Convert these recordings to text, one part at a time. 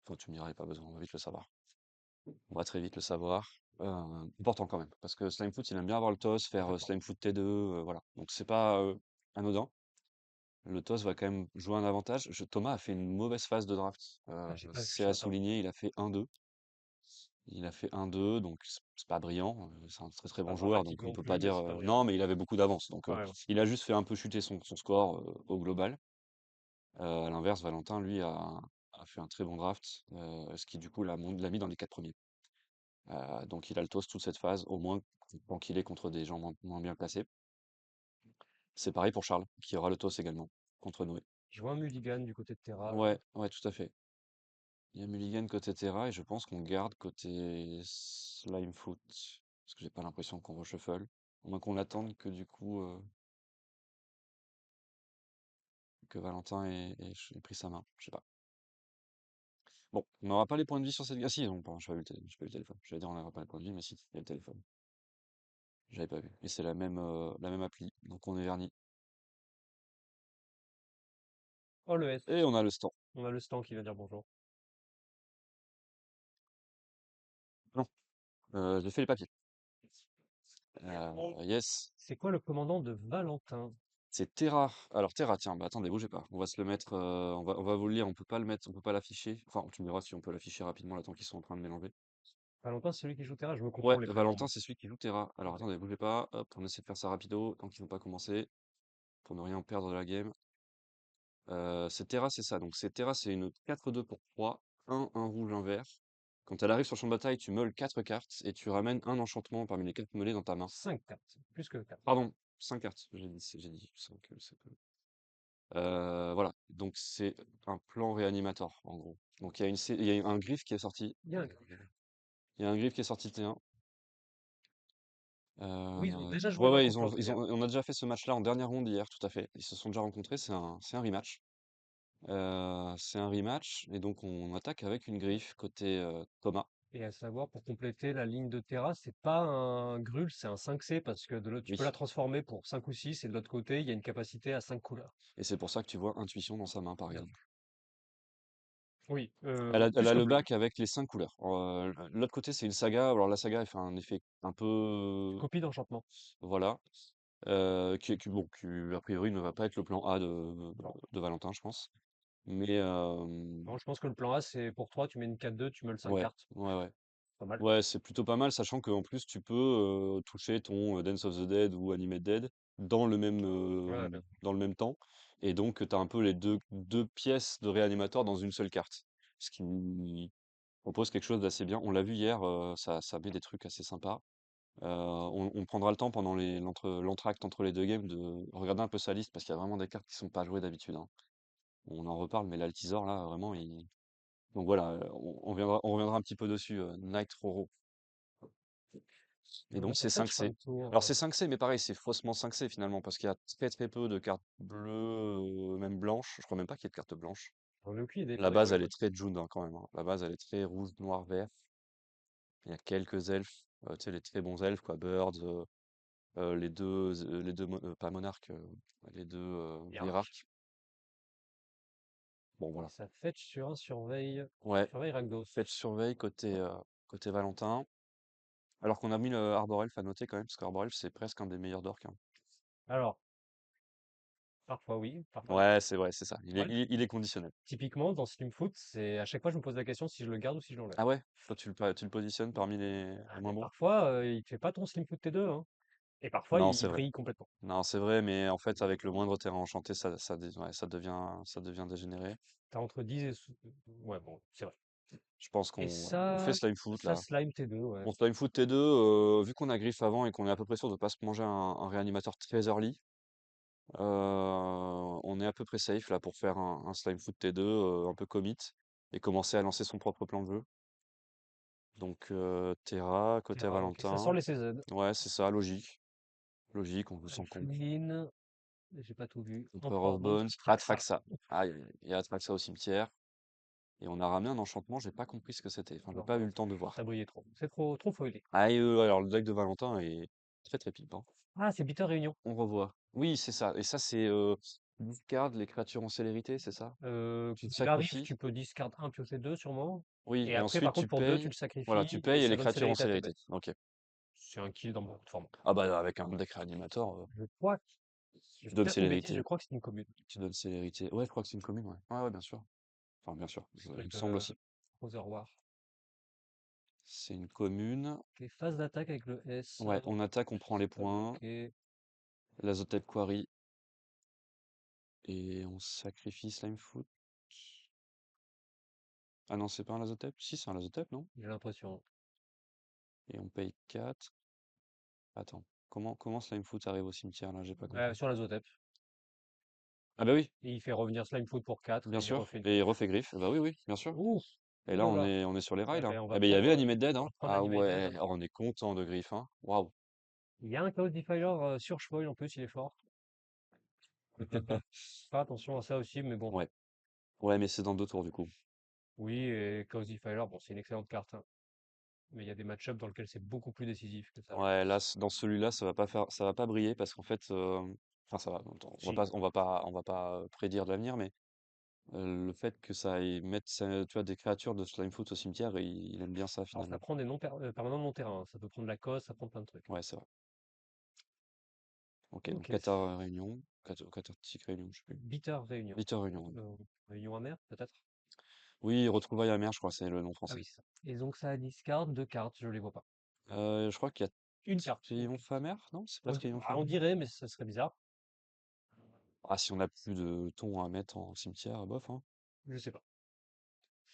Enfin, tu me diras, il y a pas besoin, on va vite le savoir. On va très vite le savoir. Important quand même, parce que Slimefoot, il aime bien avoir le toss, faire Complètement. Slimefoot T2, voilà. Donc c'est pas anodin. Le toss va quand même jouer un avantage. Thomas a fait une mauvaise phase de draft. Ah, j'ai pas vu C'est à ça, attends. souligner, il a fait 1-2. Il a fait 1-2, donc c'est pas brillant. C'est un très très Pas bon joueur, donc dramatique on non peut pas plus, mais dire c'est pas brillant. non, mais il avait beaucoup d'avance. Donc Ouais, ouais. il a juste fait un peu chuter son score au global. À l'inverse, Valentin, lui, a fait un très bon draft, ce qui du coup l'a mis dans les 4 premiers. Donc il a le toss toute cette phase, au moins tant qu'il est contre des gens moins bien placés. C'est pareil pour Charles, qui aura le toss également, contre Noé. Je vois un Mulligan du côté de Terra, là. Ouais, ouais, tout à fait. Il y a Mulligan côté Terra, et je pense qu'on garde côté Slimefoot. Parce que j'ai pas l'impression qu'on reshuffle. À moins qu'on attende que du coup, que Valentin ait pris sa main. Je sais pas. Bon, on n'aura pas les points de vie sur cette... Ah si, non, pardon, j'ai pas vu le téléphone. J'allais dire on n'aura pas les points de vie, mais si, il y a le téléphone. J'avais pas vu. Et c'est la même appli, donc on est verni. Oh, le S. Et on a le stand. On a le stand qui vient dire bonjour. Non, j'ai fait les papiers. Yes, C'est quoi le commandant de Valentin? c'est Terra. Alors Terra, tiens, bah attendez, bougez pas. On va se le mettre, on va vous le lire. On peut pas le mettre, on peut pas l'afficher. Enfin, tu me diras si on peut l'afficher rapidement, là, tant qu'ils sont en train de mélanger. Valentin, c'est celui qui joue Terra, je me Ouais, confonds les prénoms, Valentin, moi. c'est celui qui joue Terra. Alors Ok. attendez, bougez pas. Hop, on essaie de faire ça rapido, tant qu'ils n'ont pas commencé, pour ne rien perdre de la game. C'est Terra, c'est ça. Donc c'est Terra, c'est une 4-2 pour 3, un rouge, un vert. Quand elle arrive sur le champ de bataille, tu meules 4 cartes et tu ramènes un enchantement parmi les 4 meulées dans ta main. 5 cartes, plus que 4. Pardon, 5 cartes, j'ai dit 5, c'est peu. Voilà, donc c'est un plan réanimator, en gros. Donc il y a un griffe qui est sorti. Il y a un... Il y a un griffe qui est sorti T1. Oui, ils ont déjà joué Ouais, l'un ouais, contre l'autre, d'ailleurs. on a déjà fait ce match-là en dernière ronde hier, tout à fait. Ils se sont déjà rencontrés, c'est un rematch. C'est un rematch, et donc on attaque avec une griffe côté Thomas. Et à savoir, pour compléter la ligne de Terra, c'est pas un Grul, c'est un 5C, parce que de l'autre, tu peux la Oui. transformer pour 5 ou 6, et de l'autre côté, il y a une capacité à 5 couleurs. Et c'est pour ça que tu vois intuition dans sa main, par Bien exemple. vu. Oui, Elle plus a que le bleu. bac avec les 5 couleurs. L'autre côté, c'est une saga. Alors la saga, elle fait un effet un peu... Copie d'enchantement. Voilà. Bon, qui a priori ne va pas être le plan A Non. de Valentin, je pense. Mais Non, je pense que le plan A, c'est pour 3, tu mets une 4-2, tu mets le 5 ouais, cartes. ouais, ouais. Pas mal. Ouais, c'est plutôt pas mal, sachant qu'en plus, tu peux toucher ton Dance of the Dead ou Animate Dead Ouais, bien. dans le même temps. Et donc, tu as un peu les deux pièces de réanimateur dans une seule carte. Ce qui propose quelque chose d'assez bien. On l'a vu hier, ça met des trucs assez sympas. On prendra le temps pendant l'entracte entre les deux games de regarder un peu sa liste parce qu'il y a vraiment des cartes qui sont pas jouées d'habitude, hein. On en reparle, mais l'Altisor, là, vraiment, il... Donc voilà, on reviendra un petit peu dessus, Night Roro. Et donc c'est Peut-être je ferai 5C. un tour. Alors c'est 5C, mais pareil, c'est faussement 5C finalement, parce qu'il y a très très peu de cartes bleues, même blanches. Je crois même pas qu'il y ait de cartes blanches. J'en ai aucune idée, La faudrait que base, je elle est creuse. très Jund hein, quand même, hein. La base, elle est très rouge, noir, vert. Il y a quelques elfes, tu sais, les très bons elfes, quoi. Birds, pas monarques, les deux Hiérarque. hiérarques. Bon, Et voilà. ça fetch sur un surveille. Ouais, Surveille Rakdos. faites surveille côté Valentin. Alors qu'on a mis le Arbor Elf à noter quand même, parce qu'Arbor Elf, c'est presque un des meilleurs d'orques, hein. Alors, parfois oui, parfois non. Ouais, c'est vrai, c'est ça. Ouais. Il est conditionnel. Typiquement, dans Slimfoot, c'est à chaque fois, je me pose la question si je le garde ou si je l'enlève. Ah ouais? Toi, tu le positionnes parmi Ah, les moins mais bons? parfois, il te fait pas ton Slimfoot T2, hein. Et parfois, Non, il c'est vrai. brille complètement. Non, c'est vrai, mais en fait, avec le moindre terrain enchanté, ouais, ça devient dégénéré. T'as entre 10 et... Ouais, bon, c'est vrai. Je pense Et on fait ça, slime foot, ça là. slime T2, ouais. On slime foot T2, vu qu'on a griffe avant et qu'on est à peu près sûr de pas se manger un réanimateur très early, on est à peu près safe, là, pour faire un slime foot T2, un peu commit, et commencer à lancer son propre plan de jeu. Donc, Terra, côté Terra, ok. Ça sent Valentin. les CZ. Ouais, c'est ça, logique. Logique, on sent qu'on Clean. J'ai pas tout vu. Emperor Emperor of Bones. Bones, Traxa. Atraxa. Ah, il y a Atraxa au cimetière. Et on a ramené un enchantement, j'ai pas compris ce que c'était. Enfin, j'ai Non, pas eu non le temps de plus. voir. Ça brillait trop. C'est trop, trop foilé. Ah, alors le deck de Valentin est très très pimpant. Ah, c'est Bitter Réunion. On revoit. Oui, c'est ça. Et ça, c'est Discard les créatures en célérité, c'est ça? Tu te Quoi qu'il arrive, sacrifies? tu peux discard un piocher 2 sûrement. Oui, Et et après, par ensuite contre, tu pour 2 tu payes. le Voilà, tu sacrifies et payes et ça les donne créatures en célérité à tes célérité. bêtes. Ok. C'est un kill dans beaucoup de formats. Ah bah avec un deck réanimateur, Je crois, je tu vais donnes peut-être une bêtise, je célérité. crois que c'est une commune. Tu donnes célérité. Ouais, je crois que c'est une commune, ouais. Ouais, ouais, bien sûr. Enfin, bien sûr, il me Avec semble aussi. War. C'est une commune. Ok, phase d'attaque avec le S. Ouais, on attaque, on prend les C'est pas points. bloqué. L'Azotep Quarry. Et on sacrifie Slimefoot. Ah non, c'est pas un Lazotep? Si, c'est un Lazotep, non? J'ai l'impression. Et on paye 4. Attends, comment Slimefoot arrive au cimetière là? J'ai pas compris. Sur la Zotep. Ah bah oui, Et il fait revenir Slimefoot pour 4 bien et il sûr. refait une Et il griffe. refait griffe. Bah oui, oui, bien sûr. Ouh! Et Ouh là, là on là! est, on est sur les rails Eh là. ben, on va Eh ben, il y avait prendre, Animate Dead, hein. on va prendre Ah Animate Dead, ouais, hein. oh, on est content de griffe, hein. Waouh. Il y a un Chaos Defiler sur Shmoy en plus, il est fort. Faire attention à ça aussi, mais bon. Ouais. Ouais, mais c'est dans 2 tours du coup. Oui, et Chaos Defiler, bon, c'est une excellente carte, hein. Mais il y a des match-ups dans lesquels c'est beaucoup plus décisif que ça, je Ouais, là, pense. dans celui-là, ça va pas briller parce qu'en fait, enfin, ça va. Attends, Si. on va pas prédire l'avenir, mais le fait que ça aille mettre, tu vois, des créatures de Slimefoot au cimetière, il aime bien ça Alors ça finalement. prend des permanents de non terrain, hein. Ça peut prendre la cause, ça prend plein de trucs. Ouais, c'est vrai. Ok, donc Ok. 14 réunions, 14 petites réunions, je sais plus. Bitter Réunion. 8 réunions, ouais. Euh, Réunion amère, peut-être? Oui, retrouvailles amères, je crois, c'est le nom Ah français. oui, c'est ça. Et donc ça discard 2 cartes, je les vois pas. Je crois qu'il y a Une carte. Triomphe amer, non? C'est pas Triomphe On amer? dirait, mais ça serait bizarre. Ah, si on a plus de tons à mettre en cimetière, bof, hein. Je sais pas.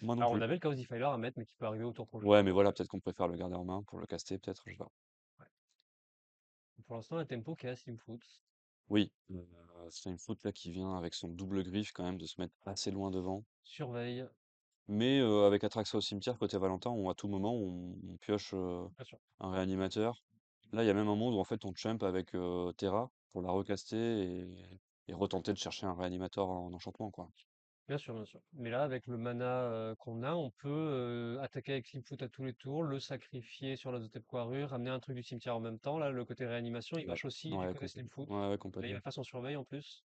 Moi non Alors on plus. avait le Chaos Defiler à mettre, mais qui peut arriver au tour prochain. Ouais, mais Donc, voilà, peut-être qu'on préfère le garder en main pour le caster, peut-être, je sais pas. ouais. Pour l'instant, la tempo qui est à Slimfoot. Oui, c'est une faute là qui vient avec son double griffe quand même de se mettre assez loin devant. Surveille, Mais avec Atraxa au cimetière, côté Valentin, à tout moment, on pioche bien sûr. un réanimateur. Là, il y a même un monde où en fait on chump avec Terra pour la recaster et retenter de chercher un réanimateur en enchantement, quoi. Bien sûr, bien sûr. Mais là, avec le mana qu'on a, on peut attaquer avec Slimfoot à tous les tours, le sacrifier sur la Zotep Quarure, ramener un truc du cimetière en même temps. Là, le côté réanimation, il Ouais, marche aussi du ouais, côté Slimfoot. ouais, ouais, Là, il va complètement. faire son surveille en plus.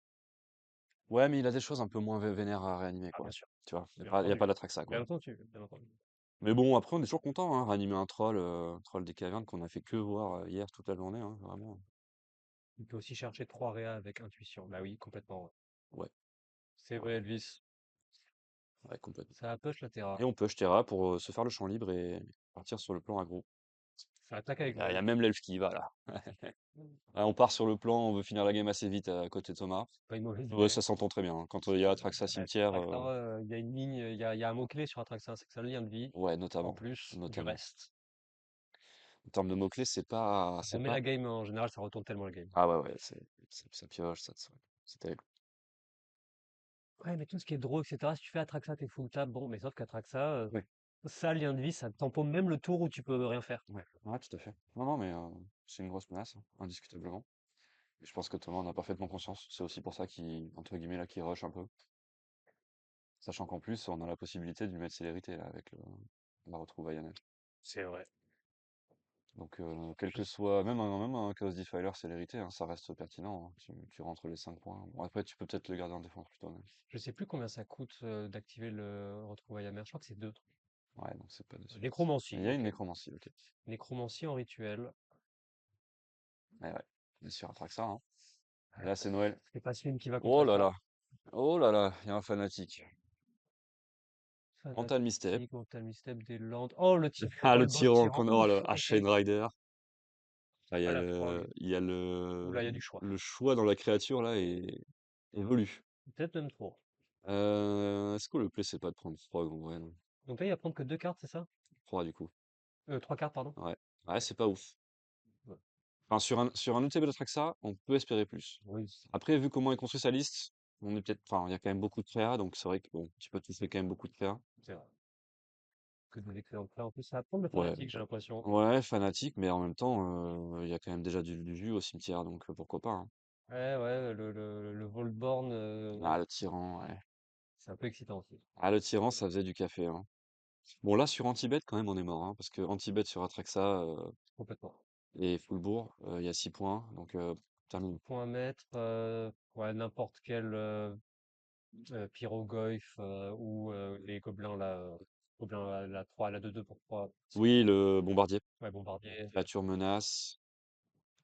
Ouais, mais il a des choses un peu moins vénères à réanimer, Ah, bien quoi. sûr, Tu vois, bien y a pas entendu. d'Atraxa, Bien quoi. entendu, bien entendu. Mais bon, après, on est toujours content, hein, réanimer un troll des cavernes qu'on a fait que voir hier toute la journée, hein, vraiment. Il peut aussi chercher 3 réa avec intuition. Bah oui, complètement, ouais. Ouais, C'est vrai, Elvis. ouais, complètement. Ça push la Terra. Et on peut Terra pour se faire le champ libre et partir sur le plan aggro. Ça attaque avec Il y a Void. même l'elfe qui y va là. Ah, on part sur le plan, on veut finir la game assez vite à côté de Thomas. Pas une mauvaise Ouais, idée. ça s'entend très bien, hein. Quand il y a Atraxa Ouais, cimetière, Atraxa, il y a une ligne, il y a un mot-clé sur Atraxa, c'est que ça a le lien de vie, ouais, en notamment, plus du notamment. reste. En termes de mots-clés, Ça c'est remet pas. la game en général, ça retourne tellement la game. Ah ouais, ouais, ça pioche, c'est terrible. Ouais, mais tout ce qui est draw, etc., si tu fais Atraxa, t'es full tap, bon, mais sauf qu'Atraxa, Ouais, ça, lien de vie, ça tempo même le tour où tu peux rien faire. ouais, ouais, tout à fait. Non, non, mais c'est une grosse menace, hein, indiscutablement. Et je pense que Thomas en a parfaitement conscience. C'est aussi pour ça qu'il, entre guillemets, là, qu'il rush un peu. Sachant qu'en plus, on a la possibilité de lui mettre célérité là, avec la retrouvaille Annette. C'est vrai. Donc, quel Je, que soit, même un Chaos Defiler célérité, hein, ça reste pertinent, hein. Tu rentres les 5 points. Bon, après, tu peux peut-être le garder en défense plutôt, mais. je sais plus combien ça coûte d'activer le retrouvaille amer. Je crois que c'est 2. Ouais, donc c'est pas de suite. Il Nécromancie, y a une ok. nécromancie, ok. Nécromancie en rituel. Ouais, ouais. Bien sûr, Atraxa, hein. Et là, c'est Noël. C'est pas Slim qui va Oh contrer là ça. là. Oh là là, il y a un fanatique. Mental Misstep. Fanatique, Mental Misstep des Landes. Oh, le tyran. Ah, Oh, le le boss tyran tyran. qu'on aura, Ouf, le ok. Archane Rider. Ah, Voilà, je crois, oui. il y a Oula, il y a du choix. le choix dans la créature là est volu. Peut-être même trop. Est-ce que le play c'est pas de prendre Frog en vrai, non? Donc là, il va prendre que 2 cartes, c'est ça? 3 du coup. 3 cartes, pardon. Ouais. Ouais, c'est pas ouf. Ouais. Enfin, sur un UTB d'Atraxa, on peut espérer plus. Oui, Après, vu comment est construit sa liste, on est peut-être. Enfin, il y a quand même beaucoup de créa, donc c'est vrai que bon, tu peux toucher quand même beaucoup de créa. c'est vrai. Que des excellentes cartes. En plus, ça va prendre le Ouais. fanatique, j'ai l'impression. Ouais, fanatique, mais en même temps, il y a quand même déjà du jus au cimetière, donc pourquoi pas, hein. Ouais, ouais, le Volborn, Ah, le tyran, ouais. c'est un peu excitant aussi. Ah, le tyran, ça faisait du café, hein. Bon, là, sur Antibet, quand même, on est mort, hein, parce que Antibet sur Atraxa Complètement. et Fullbourg, il y a 6 points, donc terminé. Point à mettre, ouais, n'importe quel pyroglyphe ou les gobelins là, gobelins la 3, la 2-2 pour 3. Oui, le bombardier. Ouais, bombardier. Créature menace.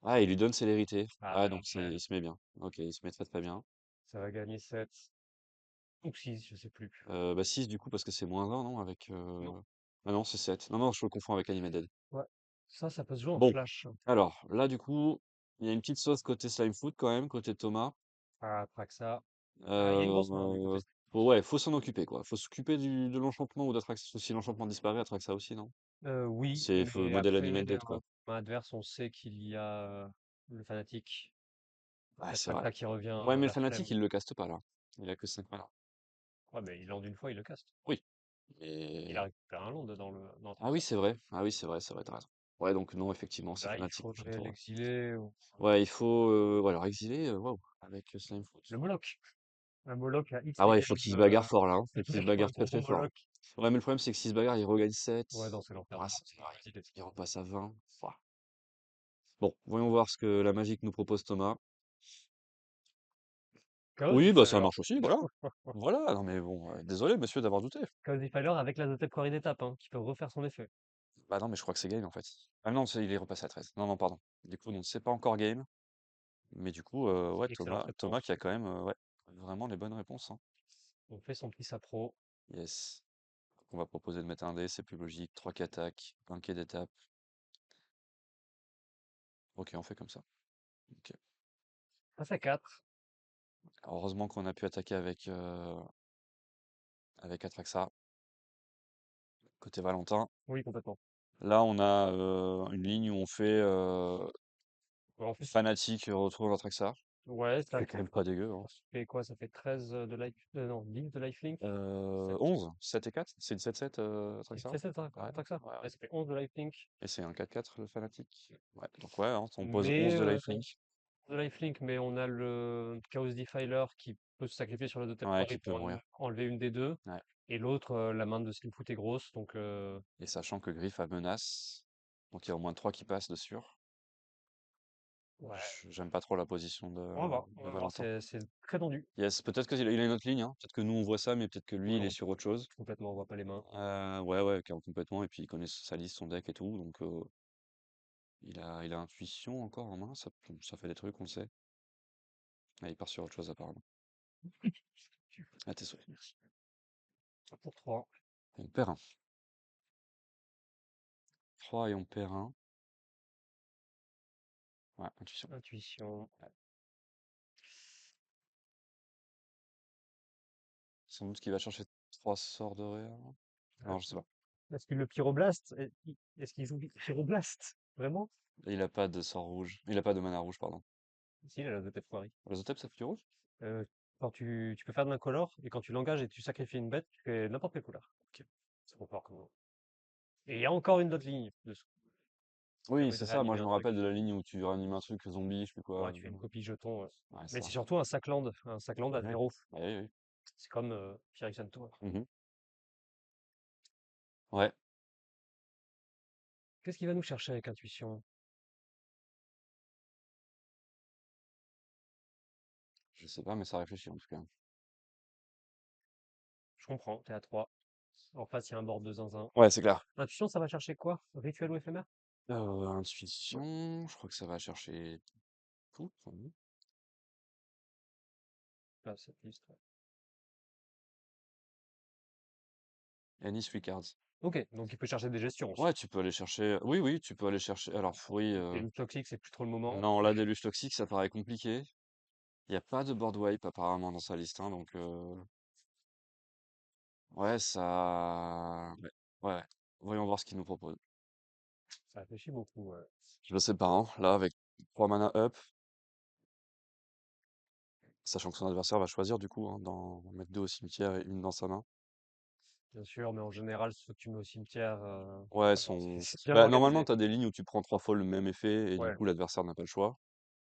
Ah, il lui donne célérité. Ah Ah, ouais, donc ouais, il se met bien. Ok, il se met très très bien. ça va gagner 7 ou 6, je sais plus. Bah 6 du coup parce que c'est -1, non? Avec Non. ah non, c'est 7. Non, non, je le confonds avec Animated. Ouais. Ça peut se jouer en Bon, flash. alors là du coup, il y a une petite sauce côté Slime Food quand même, côté Thomas. Ah, Traxa. Ah, il y a une grosse main du côté. Euh, ouais, faut s'en occuper quoi. Faut s'occuper de l'enchantement ou d'Atraxa. Si l'enchantement disparaît, Atraxa aussi, non? Oui, C'est mais modèle après, Animated quoi. main adverse, on sait qu'il y a le fanatique. Ouais, La c'est vrai. Traxa qui revient Ouais, mais le la flemme. fanatique, il le caste pas là. Il a que 5 mana. Ouais, mais il lande une fois, il le caste. Oui. Il a Et récupéré un land dans ah oui, Traxa. c'est vrai. Ah oui, c'est vrai, t'as raison. Ouais, donc non, effectivement, c'est Là, il fanatique prochain faudrait tour. l'exiler. Ouais, il faut ouais, alors exiler, waouh, avec Slime Foot. Le Moloch. Un Moloch à X Ah ouais, il faut dégâts. qu'il se bagarre fort là, hein. Faut qu'il se Un bagarre très gros très fort. Moloch. Ouais, mais le problème, c'est que s'il se bagarre, il regagne Ouais, 7. non, c'est l'enfer. Ah, Non, c'est une ouais, mauvaise idée. il repasse à 20. Ouah. Bon, voyons voir ce que la magique nous propose Thomas. Chaos Oui, bah ça Defiler. marche aussi, voilà. Voilà, non mais bon, désolé monsieur d'avoir douté. Chaos Defiler avec la Zotep Quarry d'étape, hein, qui peut refaire son effet. Bah non, mais je crois que c'est game en fait. Ah non, il est repassé à 13. Non, non, pardon. Du coup, non, c'est pas encore game. Mais du coup, ouais, Excellente Thomas qui réponse. a quand même ouais, vraiment les bonnes réponses, hein. On fait son petit sapro. Yes. On va proposer de mettre un dé, c'est plus logique. 3 qui attaquent, un quai d'étape. Ok, on fait comme ça. Ok. Passe à 4. Alors, heureusement qu'on a pu attaquer avec Atraxa, côté Valentin. Oui, complètement. Là, on a une ligne où on fait Ouais, en plus, fanatique, retour Atraxa. ouais, C'est quand même pas dégueu, hein. ça fait quoi? Ça fait 13 de life, non, 10 de lifelink. 7. 11, 7 et 4, c'est une 7-7 Il Atraxa? fait 7, hein, Ouais, tant que ça. ouais, ouais. Ouais, ça fait 11 de lifelink. Et c'est un 4-4 le fanatique. Ouais, donc ouais, hein, on pose Mais 11 de lifelink. de lifelink, mais on a le Chaos Defiler qui peut se sacrifier sur la Zotep Ouais, Quarry qui peut pour mourir. enlever une des deux. Ouais. Et l'autre, la main de Slimfoot est grosse, donc Et sachant que Griff a menace, donc il y a au moins 3 qui passent dessus. ouais. J'aime pas trop la position On de va voir, Valentin. c'est très tendu. Yes, peut-être qu'il a une autre ligne, hein. Peut-être que nous on voit ça, mais peut-être que lui Ouais, il est sur autre chose. complètement, on voit pas les mains. Ouais, ouais, complètement. Et puis il connaît sa liste, son deck et tout, donc il a intuition encore en main, ça fait des trucs, on le sait. Ah, il part sur autre chose apparemment. Ah, tes souhaits. Pour 3. On perd un. 3 et on perd un. Ouais, intuition. Intuition. Sans doute qu'il va chercher 3 sorts de réa. Ah, Non, je sais pas. est-ce que le Pyroblast, est-ce qu'il joue Pyroblast? Vraiment? Il a pas de sort rouge. Il a pas de mana rouge, pardon. Si, il a la Zotep Quarry. Les Zotep, ça fait du rouge? Euh, quand tu peux faire de l'incolore, et quand tu l'engages et tu sacrifies une bête, tu fais n'importe quelle couleur. Ok. C'est trop fort comme mot. Et il y a encore une autre ligne dessous, qui Oui, permet de c'est ça. Moi, réanimer je un me truc. rappelle de la ligne où tu ranimes un truc zombie, je sais plus Ouais, quoi. tu fais une copie jeton. Ouais. Ouais, Mais ça. c'est surtout un sac land à Ouais. 0. Oui, oui, oui. C'est comme Phyrexian Tour. Mhm. Ouais, Qu'est-ce qu'il va nous chercher avec intuition? je sais pas, mais ça réfléchit en tout cas. Je comprends, t'es à 3. En face, il y a un board de zinzin. Ouais, c'est clair. Intuition, ça va chercher quoi? Rituel ou éphémère? Intuition, je crois que ça va chercher tout. Ah, cette liste. Ouais. Any three cards. Ok, donc il peut chercher des gestions aussi. Ouais, tu peux aller chercher. Oui, oui, tu peux aller chercher. Alors, oui. Les loups toxiques, c'est plus trop le moment. Non, là, Déluge Toxique, ça paraît compliqué. Il n'y a pas de board wipe apparemment dans sa liste, hein, donc ouais, ça. Ouais, ouais, ouais. Voyons voir ce qu'il nous propose. Ça réfléchit beaucoup. Je sais pas, hein, là, avec 3 mana up, sachant que son adversaire va choisir du coup, hein, d'en mettre 2 au cimetière et une dans sa main. Bien sûr, mais en général, ceux que tu mets au cimetière, Ouais, enfin, c'est bien bah, normalement, organisé. t'as des lignes où tu prends 3 fois le même effet et du Ouais. coup, l'adversaire n'a pas le choix.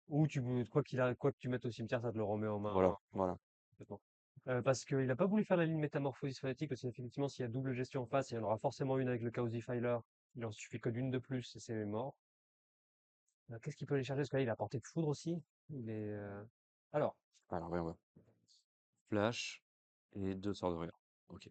Ou quoi que tu mettes au cimetière, ça te le remet en main, Voilà, voilà. complètement. Parce qu'il a pas voulu faire la ligne métamorphosis fanatique, parce qu'effectivement, s'il y a double gestion en face, il y en aura forcément une avec le Chaos Defiler. Il en suffit que d'une de plus et c'est mort. Qu'est-ce qu'il peut aller chercher? Parce que là, il a porté de foudre aussi. Il est, alors, Alors, ouais, ouais. Flash et deux sorts de regard. Ok.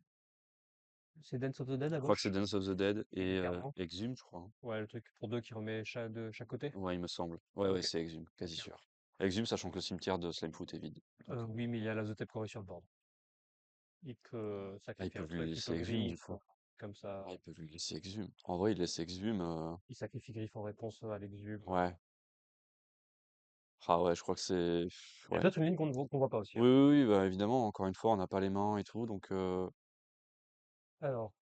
c'est Dance of the Dead Je à crois que c'est gauche? Dance of the Dead et Clairement. Exhume, je crois, hein. Ouais, le truc pour 2 qui remet de chaque côté? Ouais, il me semble. Ouais, ouais, OK. c'est Exhume, quasi OK, sûr. OK. Exhume, sachant que le cimetière de Slimefoot est vide. Donc, Oui, mais il y a l'Azotep Corée sur le board. Il peut ils sacrifier un peuvent lui truc, il peut laisser Exhume, du griffe, coup. comme ça. Ah, ils peuvent lui laisser Exhume. En vrai, il laisse Exhume. Il sacrifie griffe en réponse à l'exhume. Ouais. Ah ouais, je crois que c'est. Il y a Ouais. peut-être une ligne qu'on voit pas aussi, hein. Oui, oui, oui, bah évidemment, encore une fois, on n'a pas les mains et tout, donc Alors,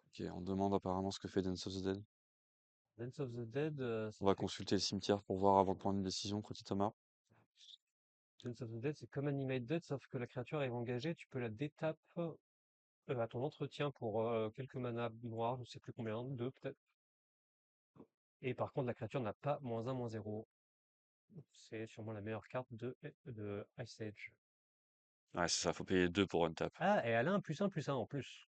ok, on demande apparemment ce que fait Dance of the Dead. Dance of the Dead, On ça va fait consulter le cimetière pour voir avant de prendre une décision, petit Thomas. Dance of the Dead, c'est comme Animate Dead, sauf que la créature est engagée, tu peux la détape à ton entretien pour quelques manas noirs, je sais plus combien, deux peut-être. Et par contre, la créature n'a pas -1/-0. C'est sûrement la meilleure carte de Ice Age. Ouais, c'est ça, faut payer 2 pour un tap. Ah, et elle a un +1/+1 en plus.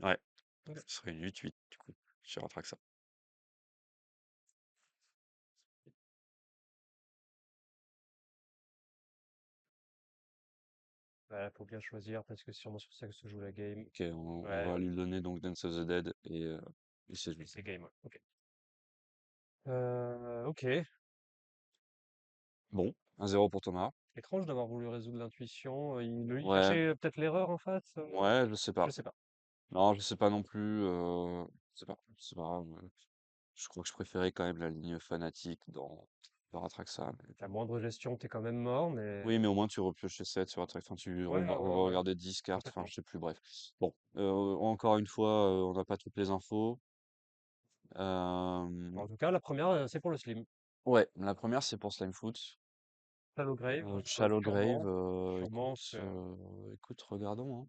Ouais, Ok. ce serait une 8-8, du coup. Je rattrape ça. Voilà, faut bien choisir parce que c'est sûrement sur ça que se joue la game. Ok, on Ouais, va oui, lui donner donc Dance of the Dead et c'est et joué. c'est game, ouais. Ok. Ok. Bon, 1-0 pour Thomas. Étrange d'avoir voulu résoudre l'intuition. Il Ouais, cachait peut-être l'erreur en face. ouais, je sais Je pas. sais pas. Non, je sais pas non plus. Je sais pas. C'est pas grave. Je crois que je préférais quand même la ligne fanatique dans Atraxa. La moindre gestion, t'es quand même mort, mais Oui, mais au moins tu repioches les 7 sur Atraxa. Enfin, tu ouais, ouais, ouais, ouais, regardais 10 cartes. Enfin, complètement. je sais plus, bref. Bon, encore une fois, on n'a pas toutes les infos. En tout cas, la première, c'est pour le slim. Ouais, la première, c'est pour Slimefoot. Shallow Grave, Shallow Grave, sûrement, écoute, regardons, hein.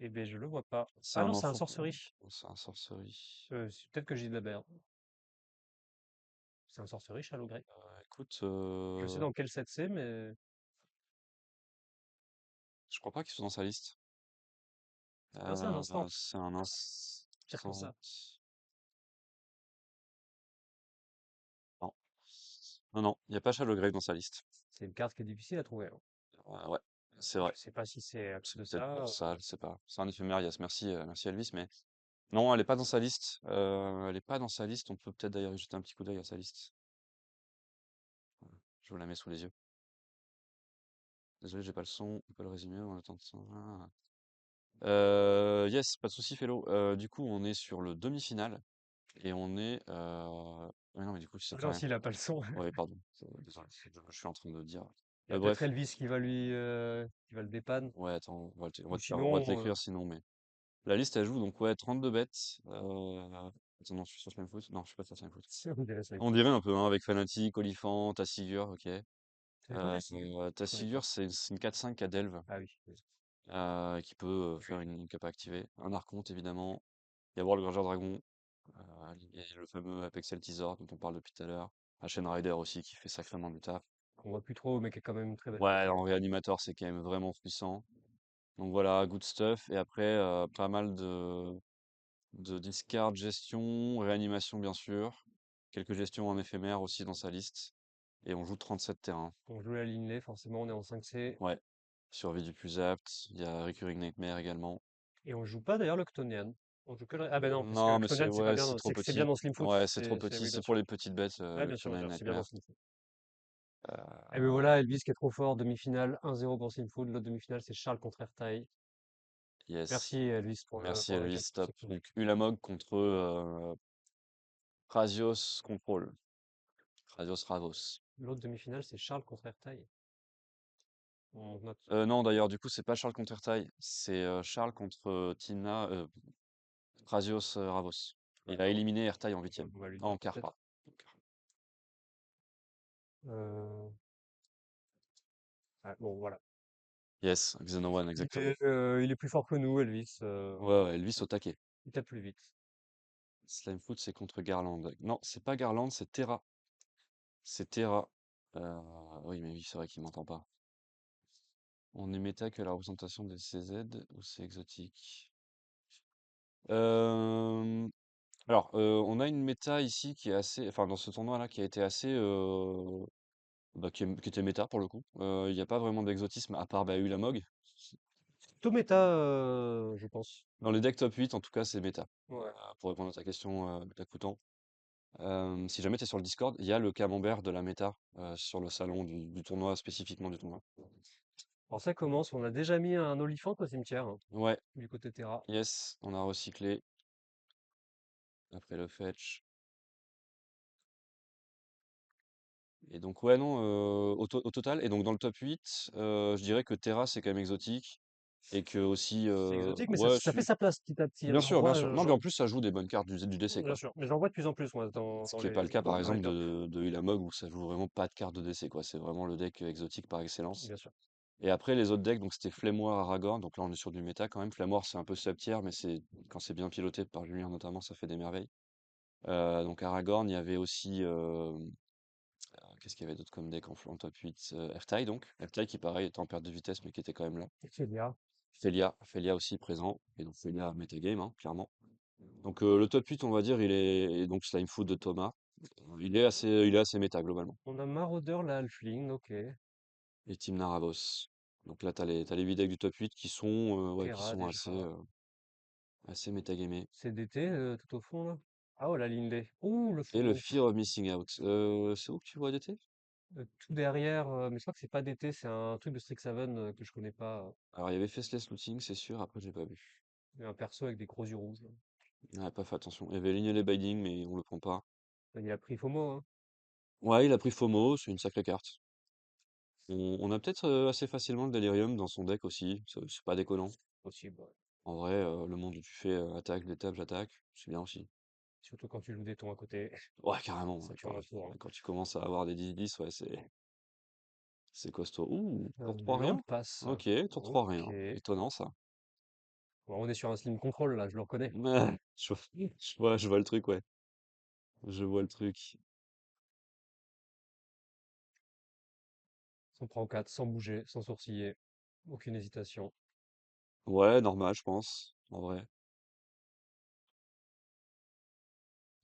eh ben, je le vois pas. C'est Ah un non, c'est un enfant. sorcery. C'est un sorcery. Peut-être que j'ai de la merde. C'est un sorcery, Shallow Grave. Écoute, Je sais dans quel set c'est, mais je crois pas qu'ils soient dans sa liste. ah, c'est un instant. C'est un Pire que instant. ça. Non. Non, non, il n'y a pas Shallow Grave dans sa liste. C'est une carte qui est difficile à trouver, hein. Ouais, c'est Je vrai. sais pas si c'est à cause C'est de peut-être ça. pour ça, je sais pas. C'est un éphémère, yes. Merci, merci Elvis, mais non, elle est pas dans sa liste. Elle est pas dans sa liste. On peut peut-être d'ailleurs y jeter un petit coup d'œil à sa liste. Je vous la mets sous les yeux. Désolé, j'ai pas le son, on peut le résumer, on attend ça. Yes, pas de souci, Fellow. Du coup, on est sur le demi-finale et on est. Ouais, non, mais du coup, ça Ah fait non, rien. s'il a pas le son. Ouais, pardon. Désolé, je suis en train de dire. Il y a peut-être Bref, Elvis qui va le dépanner. ouais, attends, Ou on va te sinon, l'écrire sinon, mais la liste elle joue donc ouais 32 bêtes. Attends, non, je suis sur Slimefoot. Non, je suis pas sur Slimefoot. on dirait ça. On dirait un peu hein, avec Fnatic, Olifant, Tassigur, ok. C'est quoi Tassigure? Je connais pas. Tassigur, c'est une 4-5 à Delve Ah oui. Oui. qui peut faire une capa activée. Un Archonte évidemment. Il y a World Gorger Dragon. Et le fameux Apex Celtizor dont on parle depuis tout à l'heure. Ashen Rider aussi qui fait sacrément du taf. On voit plus trop, mais qui est quand même une très belle Ouais, carte. en réanimateur, c'est quand même vraiment puissant. Donc voilà, good stuff. Et après, pas mal de discard, gestion, réanimation bien sûr. Quelques gestions en éphémère aussi dans sa liste. Et on joue 37 terrains. On joue la ligne lait, forcément, on est en 5C. Ouais. Survie du plus apte. Il y a Recurring Nightmare également. Et on joue pas d'ailleurs l'Octonian. On joue que le... Ah ben non, parce que Non, mais l'Octonian, c'est pas ouais, bien, c'est trop c'est bien petit. dans Slimfoot. Ouais, c'est trop petit. Oui, bien C'est pour sûr. les petites bêtes, Ouais, bien sûr, bien Recurring sûr, c'est bien dans Nightmare. Slimfoot. Et ben Euh, voilà, Elvis qui est trop fort, demi-finale, 1-0 pour Slimfoot. L'autre demi-finale, c'est Charles contre Ertaï. yes. Merci Elvis Merci pour le Elvis, récap. stop. C'est cool. Donc Ulamog contre Krasios Control. Krasios Ravos. L'autre demi-finale, c'est Charles contre Ertaï. On note. Non, d'ailleurs, du coup, c'est pas Charles contre Ertaï, c'est Charles contre Tina, Krasios Ravos. Il a D'accord. éliminé Ertaï en huitième. On va lui dire En quart, peut-être. pardon. Euh, ouais, bon, voilà. Yes, Xeno exactement. Il est plus fort que nous, Elvis. Ouais, ouais, Elvis au taquet. Il tape plus vite. Slimefoot, c'est contre Garland. Non, c'est pas Garland, c'est Terra. C'est Terra. Oui, mais oui, c'est vrai qu'il m'entend pas. On est méta que la représentation des CZ ou c'est exotique? Euh, Alors, on a une méta ici qui est assez, enfin dans ce tournoi-là qui a été assez, bah, qui était méta pour le coup. Il n'y a pas vraiment d'exotisme à part bah, Ulamog. Plutôt méta, je pense. Dans les decks top 8, en tout cas, c'est méta. Ouais. Pour répondre à ta question, Takutan. Si jamais tu es sur le Discord, il y a le camembert de la méta sur le salon du tournoi, spécifiquement du tournoi. Alors ça commence, on a déjà mis un olifant au cimetière, hein, Ouais, du côté Terra. yes, on a recyclé après le fetch. Et donc, ouais, non, au total, et donc dans le top 8, je dirais que Terra, c'est quand même exotique. Et que aussi, C'est exotique, mais ça, ouais, ça fait sa place petit à petit, hein. bien J'en sûr, bien vois, sûr. Non, mais en plus, ça joue des bonnes cartes du DC, bien quoi. sûr, mais j'en vois de plus en plus, moi, dans, Ce dans qui est pas le cas, par dans les exemple, tops, de Ulamog, où ça joue vraiment pas de cartes de DC, quoi. C'est vraiment le deck exotique par excellence. bien sûr. Et après, les autres decks, donc c'était Flamewar, Aragorn. Donc là, on est sur du méta quand même. Flamewar, c'est un peu sub-tier, mais c'est quand c'est bien piloté par Julien notamment, ça fait des merveilles. Donc Aragorn, il y avait aussi, qu'est-ce qu'il y avait d'autre comme deck en top 8? Ertai, donc. Ertai qui, pareil, était en perte de vitesse, mais qui était quand même là. C'est bien. Felia aussi présent. Et donc Felia metagame, hein, clairement. Donc le top 8, on va dire, il est et donc Slime Food de Thomas. Il est assez méta globalement. On a Marauder, la Halfling, ok. Et Team Naravos. Donc là, t'as les 8 decks du top 8 qui sont, ouais, qui Terra, sont déjà. assez métagamés. CDT, tout au fond, là. Ah, oh, la Linde. Ouh, le Et le FOMO. Fear of Missing Out. C'est où que tu vois DT? Tout derrière, mais je crois que c'est pas d'été, c'est un truc de Strixhaven que je connais pas. Alors il y avait Faceless Looting, c'est sûr, après j'ai pas vu. Un perso avec des gros yeux rouges, là. On a pas fait attention. Il y avait Lignel et Binding, mais on le prend pas. Il a pris FOMO, hein. Ouais, il a pris FOMO, c'est une sacrée carte. On a peut-être assez facilement le Delirium dans son deck aussi, c'est pas déconnant. Possible, ouais. En vrai, le monde où tu fais attaque, détable, j'attaque, c'est bien aussi. Surtout quand tu joues des tons à côté. Ouais, carrément. Ça Ouais, tue un tour, hein. quand tu commences à avoir des 10-10, ouais, c'est costaud. Ouh, tour 3 Land rien? Pass. Ok, tour 3 Ok. rien. Étonnant ça. Bon, on est sur un slim control, là, je le reconnais. Ouais, je vois le truc, ouais. Je vois le truc. On prend 4 sans bouger, sans sourciller. Aucune hésitation. Ouais, normal, je pense. En vrai.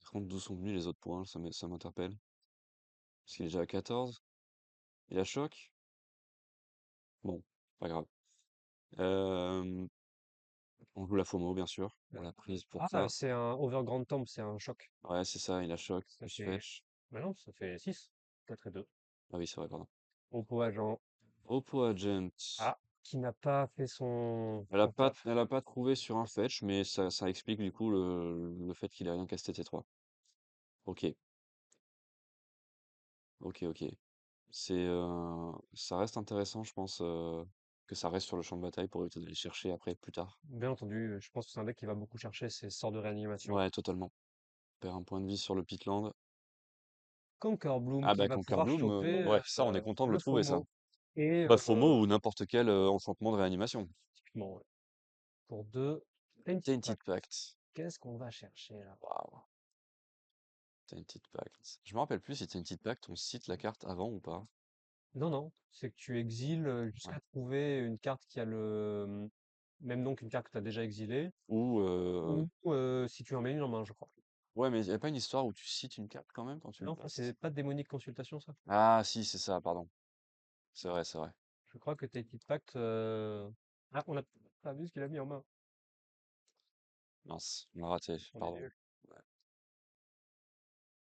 Par contre, d'où sont venus les autres points? Ça m'interpelle. Parce qu'il est déjà à 14. Il a choc? Bon, pas grave. Euh, on joue la FOMO, bien sûr. On l'a prise pour Ah, ça. c'est un Overgrande Temp, c'est un choc. Ouais, c'est ça, il a choc, Ça plus fait. fetch. Bah non, ça fait 6. 4 et 2. Ah oui, c'est vrai, pardon. Oppo agent. Oppo Agent. Ah, qui n'a pas fait son, Elle a son pas, taf. elle a pas trouvé sur un fetch, mais ça explique du coup le fait qu'il ait rien casté T3. Ok, ok. Ça reste intéressant, je pense, que ça reste sur le champ de bataille pour éviter d'aller chercher après, plus tard. Bien entendu, je pense que c'est un deck qui va beaucoup chercher ses sorts de réanimation. Ouais, totalement. Perd un point de vie sur le pitland. Conquer Bloom Ah qui bah va pouvoir Conquerbloom, choper ouais, ça on est content de le le trouver ça. FOMO. Et Bah FOMO ou n'importe quel enchantement de réanimation. typiquement, ouais. Pour 2, Tainted Tainted Pact. Pact. Qu'est-ce qu'on va chercher là? Waouh. Tainted Pact. Je me rappelle plus si Tainted Pact on cite la carte avant ou pas. Non, non, c'est que tu exiles Ouais. jusqu'à trouver une carte qui a le même nom qu'une carte que tu as déjà exilée, Ou ou si tu en mets une en main, je crois. ouais, mais il y a pas une histoire où tu cites une carte quand même quand tu le Non, c'est passes? pas démonique consultation, ça. Ah si, c'est ça, pardon. C'est vrai, c'est vrai. Je crois que Tainted Pact. Ah, on a pas vu ce qu'il a mis en main. Mince, on l'a raté, On est pardon. nul. Ouais.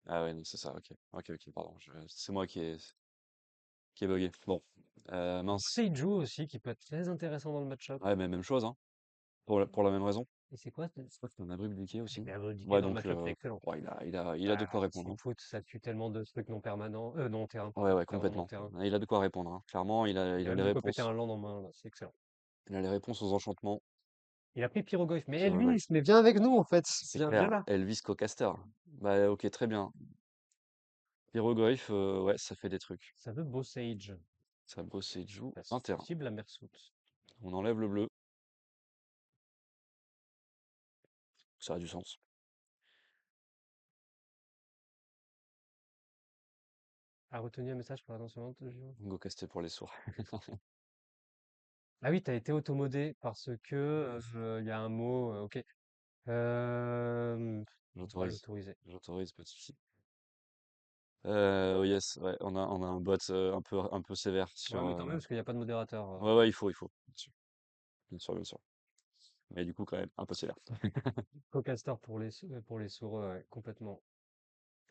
Ah ouais, non, c'est ça, ok. Ok, pardon. C'est moi qui ai bugué. Bon, mince. Seiju aussi, qui peut être très intéressant dans le match-up. Ouais, mais même chose, hein. Pour la même raison. Et c'est quoi? Je crois que c'est un abri bliqué Avec aussi. des Abrudiqués Ouais, dans le donc, match-up, c'est excellent. ouais, il a de Ah, quoi répondre, hein. Slimfoot, ça tue tellement de trucs non permanents. Non terrain, Ouais, pardon. ouais, Perdant non complètement. terrain. Il a de quoi répondre, hein. Clairement, Il il a a même les de quoi péter réponses. un land en main, là. C'est excellent. Il a les réponses aux enchantements Il a pris Pyrogoyf. Mais qui reveulent. Elvis, mais viens avec nous, en fait. C'est Viens clair. là. Elvis Cocaster. Bah, ok, très bien. Pyrogryph, ouais, ça fait des trucs. Ça veut Beau Sage. Ça bosse et joue Bah, un c'est terrain. possible, la Mersout. On enlève le bleu. Ça a du sens. A retenu un message pour attention. Go caster pour les sourds. Ah oui, t'as été automodé parce que il y a un mot. Ok. On va J'autorise. l'autoriser. J'autorise, pas de souci. Oh yes, ouais, on a un bot un peu sévère Ouais, sur. mais tant mieux parce qu'il n'y a pas de modérateur. Ouais, ouais, il faut, bien sûr, bien sûr, bien sûr. Mais du coup, quand même, un peu sévère. Cocastar pour les sourds, ouais, complètement.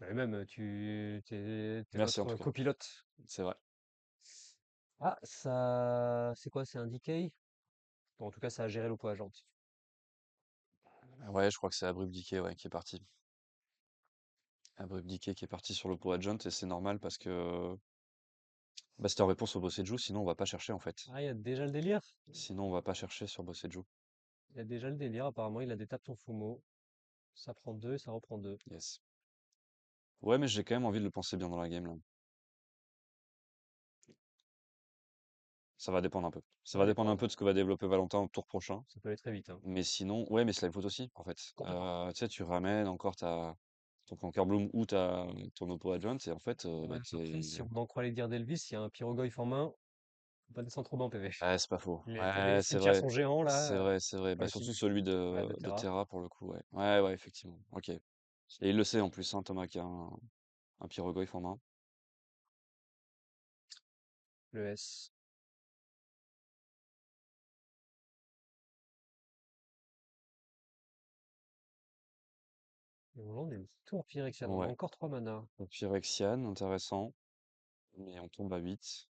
Et même, t'es Merci en notre tout cas, copilote. c'est vrai. Ah, ça, c'est quoi? C'est un decay? Bon, en tout cas, ça a géré le poids agent. Ouais, je crois que c'est Abruptdike, ouais, qui est parti. Abruptdike qui est parti sur le pot adjoint et c'est normal parce que bah, c'était en réponse au Bosseju, sinon on va pas chercher en fait. Ah, il y a déjà le délire? Sinon on va pas chercher sur Bosseju. Il y a déjà le délire, apparemment, il a des tapes son Fumo. Ça prend deux et ça reprend deux. Yes. Ouais, mais j'ai quand même envie de le penser bien dans la game là. Ça va dépendre un peu. Ça Ça va va dépendre un dépendre. peu de ce que va développer Valentin au tour prochain. Ça peut aller très vite, hein. Mais sinon, ouais, mais Slimefoot aussi, en fait. Complètement. Tu sais, tu ramènes encore ton Conquer Bloom ou ton Oppo Advent, et en fait, Ouais, bah, après, si on en croit les dires d'Elvis, il y a un Pyrogoyf en main, faut pas descendre trop bas en PV. ouais, c'est pas faux. Les Ouais, c'est cimetières vrai. sont géants, C'est là, vrai, c'est vrai. enfin, Bah, les surtout cimetières, celui ouais, de de Terra, Terra, pour le coup, ouais. Ouais, ouais, effectivement. Ok. Et il le sait, en plus, hein, Thomas, qui a un Pyroglyph en main. le S. Et on lance une tour Phyrexian. On a Ouais. encore 3 mana. Donc, Phyrexian, intéressant. Mais on tombe à 8.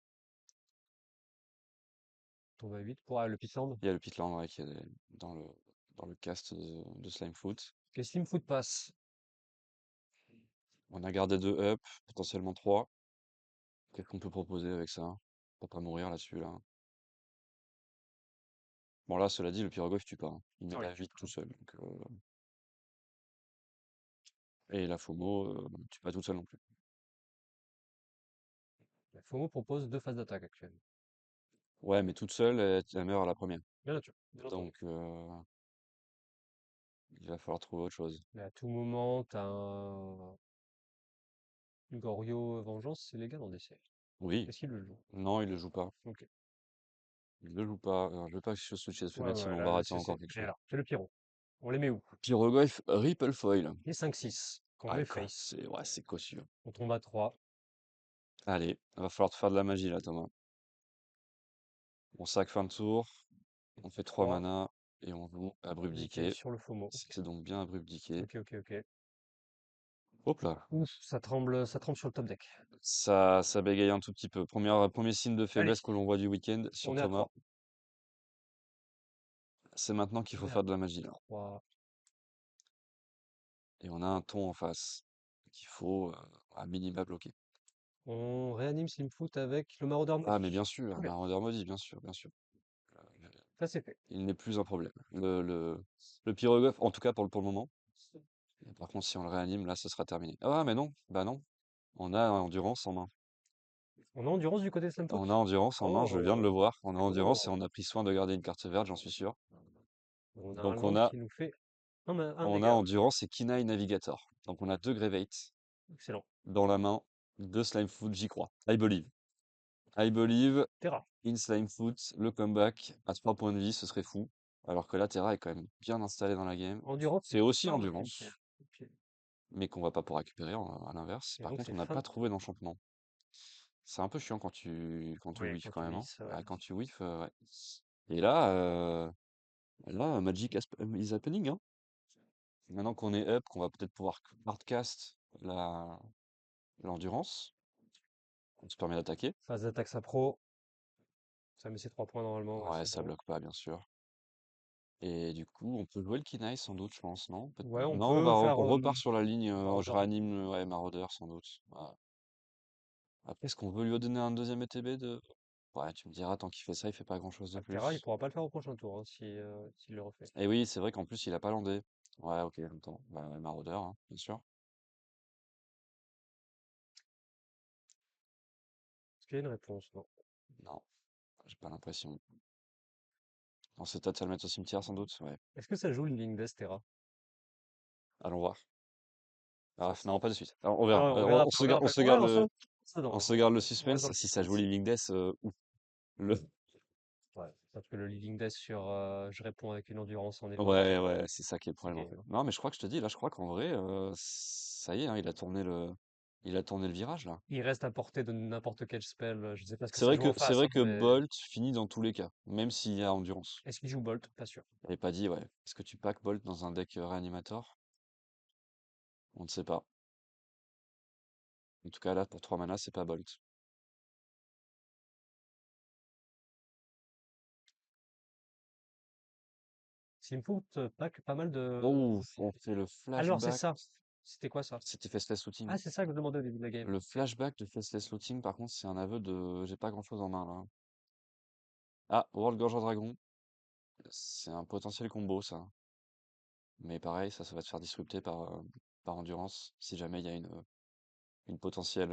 On tombe à 8 pour le Pitland. Il y a le Pitland, ouais, qui est dans dans le cast de Slimefoot. Les Slim Foot Pass. On a gardé 2 up, potentiellement 3. Qu'est-ce qu'on peut proposer avec ça? Pour pas mourir là-dessus, là. Bon, là, cela dit, le Pyroglyph tue pas, hein. Il met Oui. la vite tout seul. Et la FOMO tue pas toute seule non plus. La FOMO propose 2 phases d'attaque actuellement. Ouais, mais toute seule, elle meurt à la première. Bien sûr, bien entendu. Donc, il va falloir trouver autre chose. Mais à tout moment, t'as un Gorio Vengeance, c'est légal en décès. Oui. Est-ce qu'il le joue? Non, il le joue pas. Ok. Il le joue pas. Alors, je veux pas que je switch cette Ouais, fenêtre, ouais, sinon on va là, rater encore quelque et chose. alors, c'est le Pyro. On les met où? Pyroglyph Ripple Foil. Les 5-6. Qu'on Ah, met quoi, face. ouais, c'est cossu, hein. On tombe à 3. Allez, va falloir te faire de la magie là, Thomas. On sac fin de tour, on fait 3 3. mana et on joue Abrupt Decay Decay. sur le FOMO. C'est donc bien Abrupt Decay. Ok, ok, ok. Hop là. Ouf, ça tremble sur le top deck. Ça bégaye un tout petit peu. Premier signe de faiblesse Allez, que l'on voit du week-end sur on est à Thomas. 3. C'est maintenant qu'il On faut est à faire de la magie là. 3. Et on a un ton en face qu'il faut à minima bloquer. On réanime Slimfoot avec le Maraudeur Ah mais Maudit. bien Très sûr, bien. Marauder maudit, bien sûr, bien sûr. Euh, Ça, c'est fait. Il n'est plus un problème. Le pyroglyphe, en tout cas pour le moment. Et par contre, si on le réanime, là, ce sera terminé. Ah mais non, bah non. On a endurance en main. On a Endurance du côté de Slimfoot? On a endurance en main, je viens de le Oh, voir. On a endurance et oh. on a pris soin de garder une carte verte, j'en suis sûr. On a un Donc land qui nous fait un on a dégât. endurance et Kinaï Navigator. Donc on a deux Grevates Excellent. dans la main de Slimefoot, j'y crois. I believe. I believe Terra. in Slimefoot, le comeback à 3 points de vie, ce serait fou. Alors que là, Terra est quand même bien installé dans la game. Endurance, c'est C'est aussi pas mal. Ok. endurance, Ok. mais qu'on va pas pouvoir récupérer à l'inverse. Et Par donc, contre, c'est on n'a fin. pas trouvé d'enchantement. C'est un peu chiant quand tu Oui, whiffes quand quand tu même, hein. whiffes, ouais. Ouais, quand tu whiffes, ouais. Et là, Magic is happening, hein. Maintenant qu'on est up, qu'on va peut-être pouvoir hardcast l'endurance, on se permet d'attaquer. Phase d'attaque, ça pro. Ça met ses 3 points normalement. Ouais, Ouais, c'est ça bon. bloque pas, bien sûr. Et du coup, on peut jouer le Kinaï sans doute, je pense, non? Peut-être Ouais, pas. on Non, peut faire on repart sur la ligne, je Maraudeur. réanime, ouais, Marauder sans doute. Ouais. Après, est-ce qu'on veut lui donner un deuxième ETB de... Ouais, tu me diras, tant qu'il fait ça, il fait pas grand-chose de Altera, il plus. pourra pas le faire au prochain tour hein, si, s'il le refait. Et oui, c'est vrai qu'en plus, il a pas landé. Ouais, ok, en même temps. Bah, ouais, Marauder, hein, bien sûr. Est-ce qu'il y a une réponse? Non. Non, j'ai pas l'impression. Dans cet état, ça le mettre au cimetière, sans doute. Ouais, Est-ce que ça joue le Ligne Terra? allons voir. Ah, non, pas de suite. Alors, on verra. Ah, on verra après, on verra On après. se Ouais, garde on reste on dedans, hein. se garde le On reste dans suspense. le Si ça joue suspense. Living Death, ouf. Le, Ouais. Parce que le Living Death sur je réponds avec une endurance en effort, Ouais, ouais, c'est ça qui est le c'est problème en game, fait. hein. Non, mais je crois que je te dis, là, je crois qu'en vrai, ça y est, hein, il a tourné le virage là. Il reste à portée de n'importe quel spell, je sais pas ce que C'est ça vrai joue en que c'est face, vrai hein, que mais Bolt finit dans tous les cas, même s'il y a endurance. est-ce qu'il joue Bolt? Pas sûr. J'avais pas dit, ouais. Est-ce que tu packs Bolt dans un deck réanimator? On ne sait pas. En tout cas, là, pour 3 mana, c'est pas Bolt. Slimfoot pack pas mal de Oh, on fait le alors c'est flashback. ça! C'était quoi ça? C'était Faceless Looting. Ah c'est ça que je demandais au début de la game. Le OK. flashback de Faceless Looting, par contre, c'est un aveu de j'ai pas grand-chose en main là. Ah, World Gorge Dragon, c'est un potentiel combo ça. Mais pareil, ça va te faire disrupter par Endurance si jamais il y a une potentielle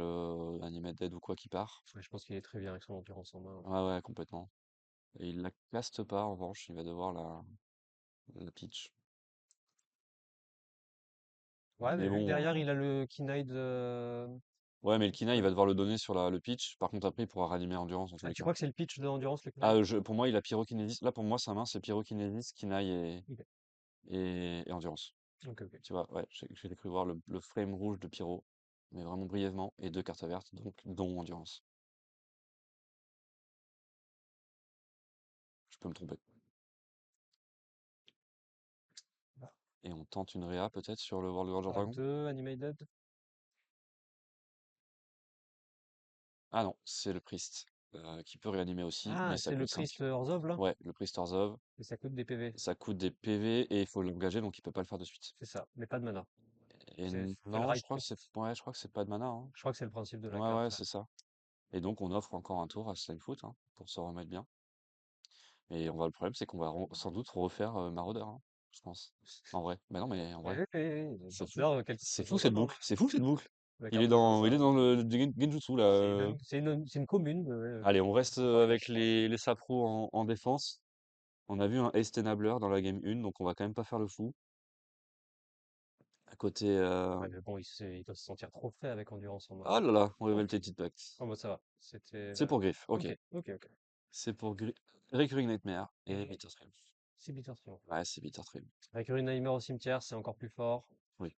Animate Dead ou quoi qui part. Ouais, je pense qu'il est très bien avec son endurance en main. Ouais, ouais, complètement. Et il la caste pas en revanche, il va devoir la pitch. Ouais, mais Mais vu que bon, derrière il a le Knight, ouais, mais le Kina, il ouais. va devoir le donner sur le pitch. Par contre, après, il pourra ranimer Endurance dans tous Ah les tu cas. crois que c'est le pitch de l'endurance le Ah, Knight? pour moi, il a Pyrokinésis. Là, pour moi, sa main, c'est Pyrokinésis, Kinaï OK. et Endurance. OK, OK. Tu vois, ouais, j'ai cru voir le frame rouge de Pyro, mais vraiment brièvement, et 2 cartes vertes, donc dont Endurance. Je peux me tromper. Et on tente une réa peut-être sur le World Gorge À Dragon? 2 Animated? Ah non, c'est le Priest, qui peut réanimer aussi, Ah, mais ça c'est le coûte Priest 5. Orzhov là? Ouais, le Priest Orzhov, Et ça coûte des PV. ça coûte des PV et il faut l'engager, donc il peut pas le faire de suite. C'est ça, mais pas de mana. Et C'est le non, right. je crois que c'est pas de mana, hein. Je crois que c'est le principe de la Ouais, carte, ouais, ouais. c'est ça. Et donc on offre encore un tour à Slimefoot, hein, pour se remettre bien. Et le problème, c'est qu'on va sans doute refaire Marauder, hein, je pense. En vrai. Bah non, mais en Oui, vrai, oui, oui, oui, c'est fou. Marauder, quelque C'est chose fou dans cette genre, boucle. C'est fou cette boucle. la carte de Il Zaza. est dans le Genjutsu là. C'est une commune, Allez, on reste pareil. avec les sapros en défense. On a vu un Ace Tenabler dans la game 1, donc on va quand même pas faire le fou. À côté. Ouais, mais bon, il doit se sentir trop frais avec Endurance en main. Ah là là, on révèle Ok. tes petites packs. Oh, bah ça va. C'était. C'est pour Griff, ok. Ok, ok, ok. C'est pour Recurring Nightmare et Et Bitter Stream. c'est Bitter Triomphe. Ouais, c'est Bitter Stream. Avec une Nightmare au cimetière, c'est encore plus fort. Oui,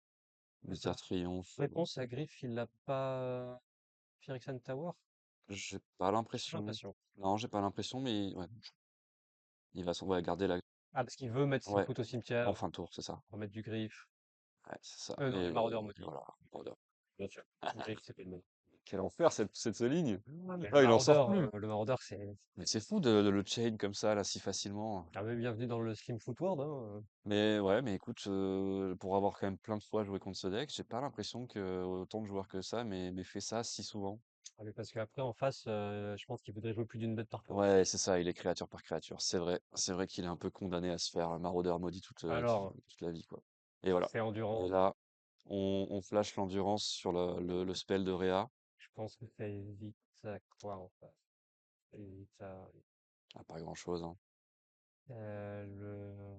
C'est Bitter ça. Triomphe. Réponse à Griff, il l'a pas. Phyrexian Tower? J'ai pas J'ai l'impression. l'impression. Non, j'ai pas l'impression, mais ouais, il va ouais, garder la. Ah, parce qu'il veut mettre Ouais, Slimfoot au cimetière, en fin de tour, c'est ça. remettre du Griff. Ouais, c'est ça. Non, du Marauder Et maudit. voilà. Voilà. Bien sûr. Griff, c'est pas le même. Quel enfer cette ligne. Ah, mais Ah, il en sort plus. Le Marauder, c'est. Mais c'est fou de le chain comme ça, là, si facilement. Ah, mais bienvenue dans le Slim Footworld, hein. Mais ouais, mais écoute, pour avoir quand même plein de fois joué contre ce deck, j'ai pas l'impression que autant de joueurs que ça, mais fait ça si souvent. Ah, mais parce qu'après, en face, je pense qu'il voudrait jouer plus d'une bête par tour. Ouais, c'est ça, il est créature par créature. C'est vrai. C'est vrai qu'il est un peu condamné à se faire maraudeur maudit Alors, toute la vie, quoi. Et voilà. c'est endurance. Et là, on flash l'endurance sur le spell de Réa. Je pense que ça évite à quoi en face? Ça évite à Ah, pas grand-chose, hein. le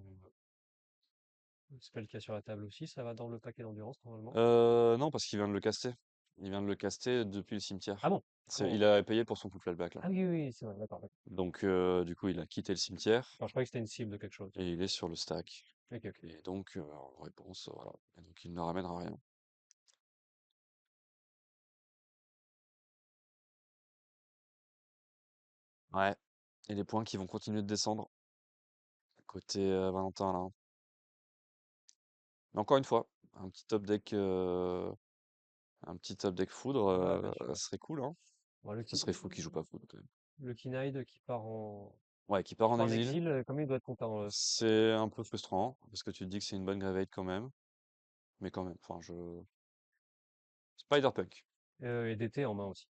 spell qu'il y a sur la table aussi, ça va dans le paquet d'endurance normalement. Non, parce qu'il vient de le caster. Il vient de le caster depuis le Ah cimetière. bon? Comment? Il a payé pour son coup flashback, là. Ah oui, oui, oui, c'est vrai, d'accord, d'accord. Donc, du coup, il a quitté le cimetière Alors, je croyais que c'était une cible de quelque chose. et il est sur le stack. Ok, ok. Et donc, en réponse, voilà. Et donc, il ne ramènera rien. Ouais. Et les points qui vont continuer de descendre côté Valentin, là, hein. Mais encore une fois, un petit top deck foudre, Ouais, bien sûr. serait cool, hein. Bon, Ce serait fou qu'il joue pas foudre, quand même. Le Kinaïd Ouais, qui part qui en part en exil. exil, comme il doit être content. C'est un peu frustrant, parce que tu te dis que c'est une bonne gravate quand même. Mais quand même, enfin, Spider-Punk. Et d'été en main aussi.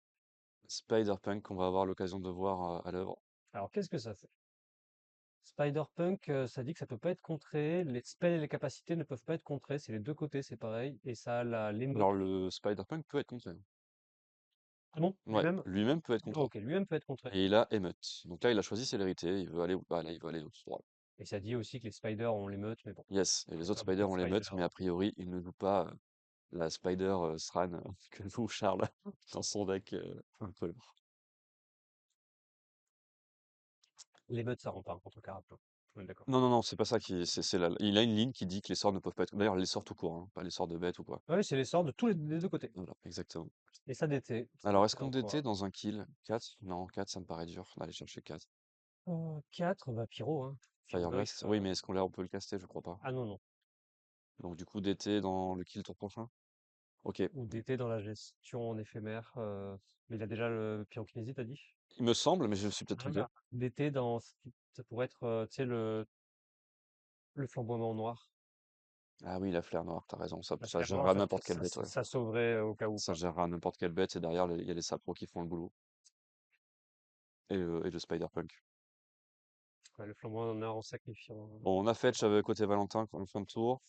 Spider-Punk qu'on va avoir l'occasion de voir à l'œuvre. Alors, qu'est-ce que ça fait? Spider-Punk, ça dit que ça peut pas être contré, les spells et les capacités ne peuvent pas être contrés, c'est les deux côtés, c'est pareil, et ça a l'émote. Alors, le Spider-Punk peut être contré, hein. Ah bon? Ouais, Lui-même? lui-même peut être Oh, contré. ok, lui-même peut être contré. Et il a Emote. Donc là, il a choisi célérité, il veut aller, bah là, il veut aller tout droit. Et ça dit aussi que les spiders ont l'émeute, mais bon, Yes, et les autres pas beaucoup spiders de ont les meutes, spiders. mais a priori, il ne joue pas la spider Sran que joue Charles dans son deck incolore. L'émeute, ça rend pas un contre carapin. On est d'accord. Non, non, non, c'est pas ça qui, il a une ligne qui dit que les sorts ne peuvent pas être, d'ailleurs, les sorts tout court, hein, pas les sorts de bêtes ou quoi. Ouais, c'est les sorts de tous les deux côtés. Voilà, exactement. Et ça d'été. Alors, est-ce qu'on Donc, était dans un kill? 4? Non, 4, ça me paraît dur d'aller chercher 4. 4, bah, Pyro, hein. Fire Pyrodrife. Blast? Oui, mais est-ce qu'on on peut le caster? Je crois pas. Ah non, non. Donc, du coup, d'été dans le kill tour prochain? Ok. Ou d'été dans la gestion en éphémère. Mais il a déjà le pyrokinésie, t'as dit? Il me semble, mais je me suis peut-être trompé. Ah, d'été dans. Ça pourrait être, tu sais, le flamboiement noir. Ah oui, la flare noire, t'as raison. Ça, La ça flare noire, gérera n'importe quelle bête, ouais. ça sauverait au cas où, Ça quoi. gérera n'importe quelle bête, et derrière, il y a les sapros qui font le boulot. Et le Spider-Punk. Ouais, le flamboiement noir en sacrifiant. Bon, on a Je sais fetch pas. avec côté Valentin en fin de tour.